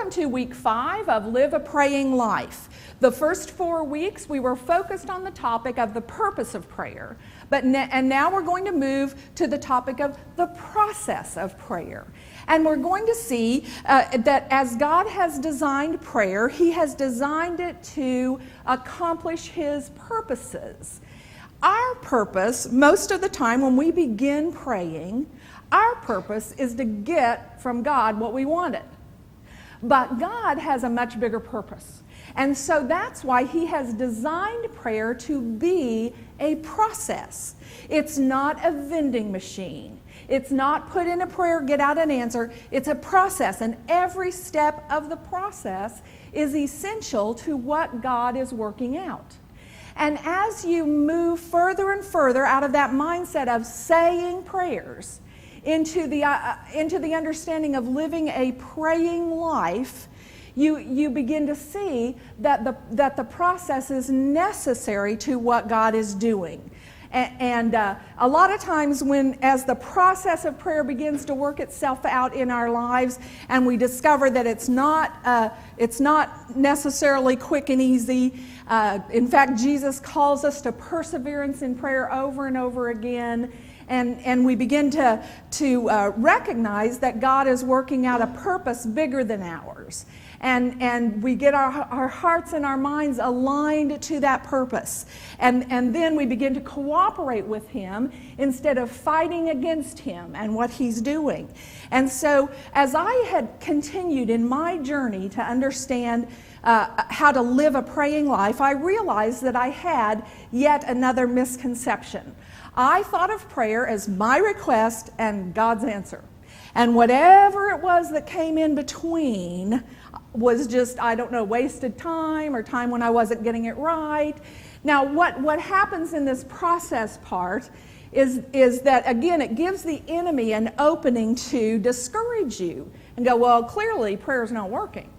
welcome to week 5 of Live a Praying Life. The first 4 weeks we were focused on the topic of the purpose of prayer, and now we're going to move to the topic of the process of prayer. And we're going to see that as God has designed prayer, He has designed it to accomplish His purposes. Our purpose, most of the time when we begin praying, our purpose is to get from God what we wanted. But God has a much bigger purpose. And so that's why He has designed prayer to be a process. It's not a vending machine. It's not put in a prayer, get out an answer. It's a process, and every step of the process is essential to what God is working out. And as you move further and further out of that mindset of saying prayers into the understanding of living a praying life, you begin to see that the process is necessary to what God is doing. And a lot of times as the process of prayer begins to work itself out in our lives, and we discover that it's not necessarily quick and easy. In fact, Jesus calls us to perseverance in prayer over and over again. And we begin to recognize that God is working out a purpose bigger than ours. And we get our hearts and our minds aligned to that purpose. And then we begin to cooperate with Him instead of fighting against Him and what He's doing. And so as I had continued in my journey to understand how to live a praying life, I realized that I had yet another misconception. I thought of prayer as my request and God's answer. And whatever it was that came in between was just, wasted time or time when I wasn't getting it right. Now, what happens in this process part is that, again, it gives the enemy an opening to discourage you and go, well, clearly prayer's not working.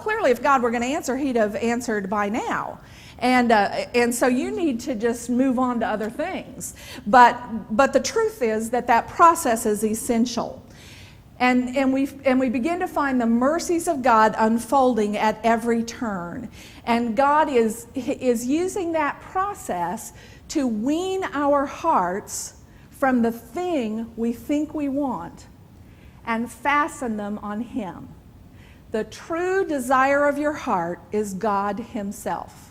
Clearly, if God were going to answer, He'd have answered by now. And so you need to just move on to other things. But the truth is that process is essential. And we begin to find the mercies of God unfolding at every turn. And God is using that process to wean our hearts from the thing we think we want and fasten them on Him. The true desire of your heart is God Himself.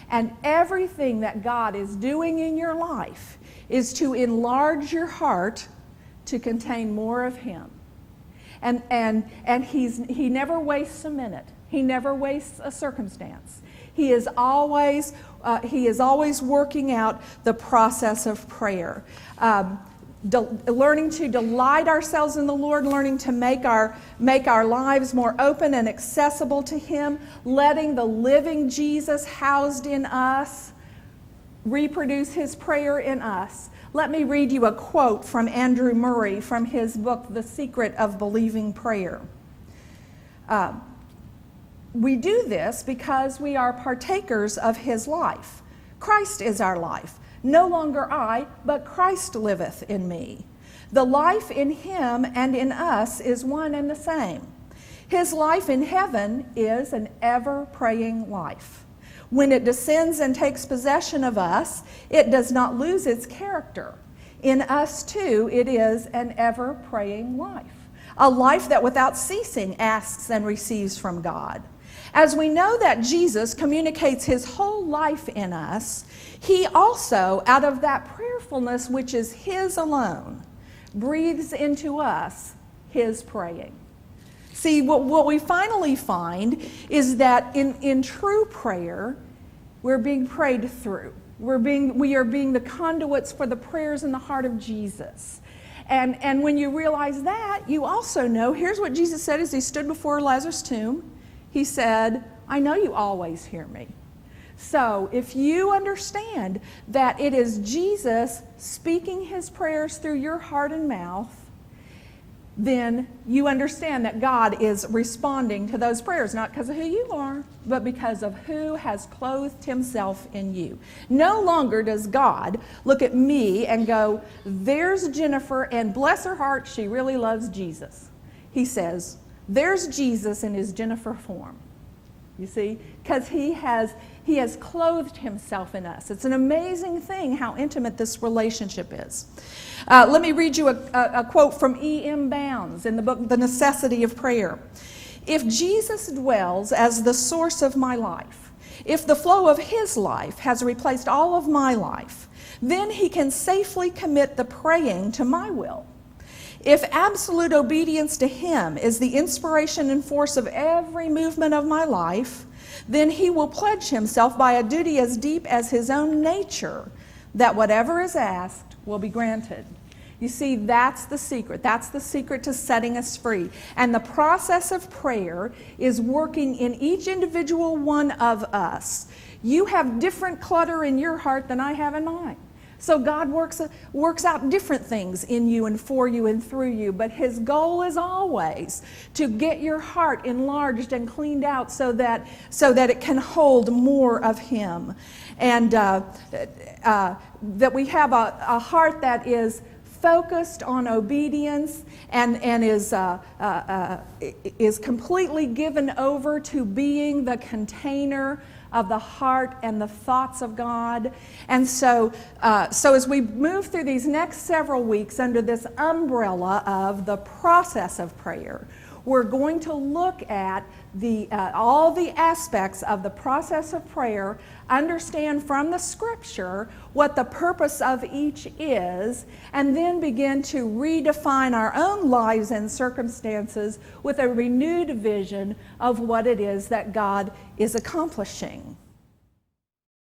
And everything that God is doing in your life is to enlarge your heart to contain more of Him. And He never wastes a minute. He never wastes a circumstance. He is always working out the process of prayer. Learning to delight ourselves in the Lord, learning to make our lives more open and accessible to Him, letting the living Jesus housed in us reproduce His prayer in us. Let me read you a quote from Andrew Murray from his book, The Secret of Believing Prayer. We do this because we are partakers of His life. Christ is our life. No longer I, but Christ liveth in me. The life in Him and in us is one and the same. His life in heaven is an ever-praying life. When it descends and takes possession of us, it does not lose its character. In us, too, it is an ever-praying life. A life that without ceasing asks and receives from God. As we know that Jesus communicates His whole life in us, He also, out of that prayerfulness which is His alone, breathes into us His praying. See, what we finally find is that in true prayer, we're being prayed through. We are being the conduits for the prayers in the heart of Jesus. And when you realize that, you also know, here's what Jesus said as He stood before Lazarus' tomb. He said, I know you always hear me. So if you understand that it is Jesus speaking His prayers through your heart and mouth, then you understand that God is responding to those prayers, not because of who you are, but because of who has clothed Himself in you. No longer does God look at me and go, there's Jennifer, and bless her heart, she really loves Jesus. He says, there's Jesus in his Jennifer form. You see? Because he has clothed himself in us. It's an amazing thing how intimate this relationship is. Let me read you a quote from E.M. Bounds in the book The Necessity of Prayer. If Jesus dwells as the source of my life, if the flow of his life has replaced all of my life, then he can safely commit the praying to my will. If absolute obedience to him is the inspiration and force of every movement of my life, then he will pledge himself by a duty as deep as his own nature that whatever is asked will be granted. You see, that's the secret. That's the secret to setting us free. And the process of prayer is working in each individual one of us. You have different clutter in your heart than I have in mine. So God works out different things in you and for you and through you, but his goal is always to get your heart enlarged and cleaned out so that it can hold more of him. And that we have a heart that is focused on obedience and is completely given over to being the container of the heart and the thoughts of God. And so as we move through these next several weeks under this umbrella of the process of prayer, we're going to look at all the aspects of the process of prayer, understand from the scripture what the purpose of each is, and then begin to redefine our own lives and circumstances with a renewed vision of what it is that God is accomplishing.